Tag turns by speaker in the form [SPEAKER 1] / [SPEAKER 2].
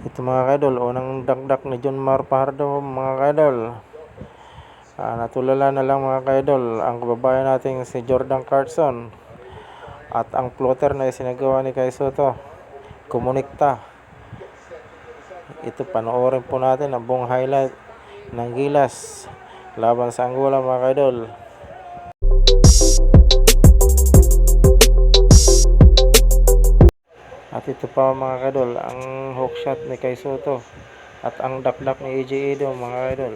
[SPEAKER 1] Ito mga kaidol, unang dakdak ni John Mar Fajardo mga kaidol. Natulala na lang mga kaidol ang kababayan nating si Jordan Clarkson at ang floater na isinagawa ni Kai Sotto, Komunikta. Ito, panoorin po natin ang buong highlight ng Gilas laban sa Angola mga kaidol. At ito pa mga kaidol, ang hook shot ni Kai Sotto at ang dakdak ni AJ Edo mga kaidol.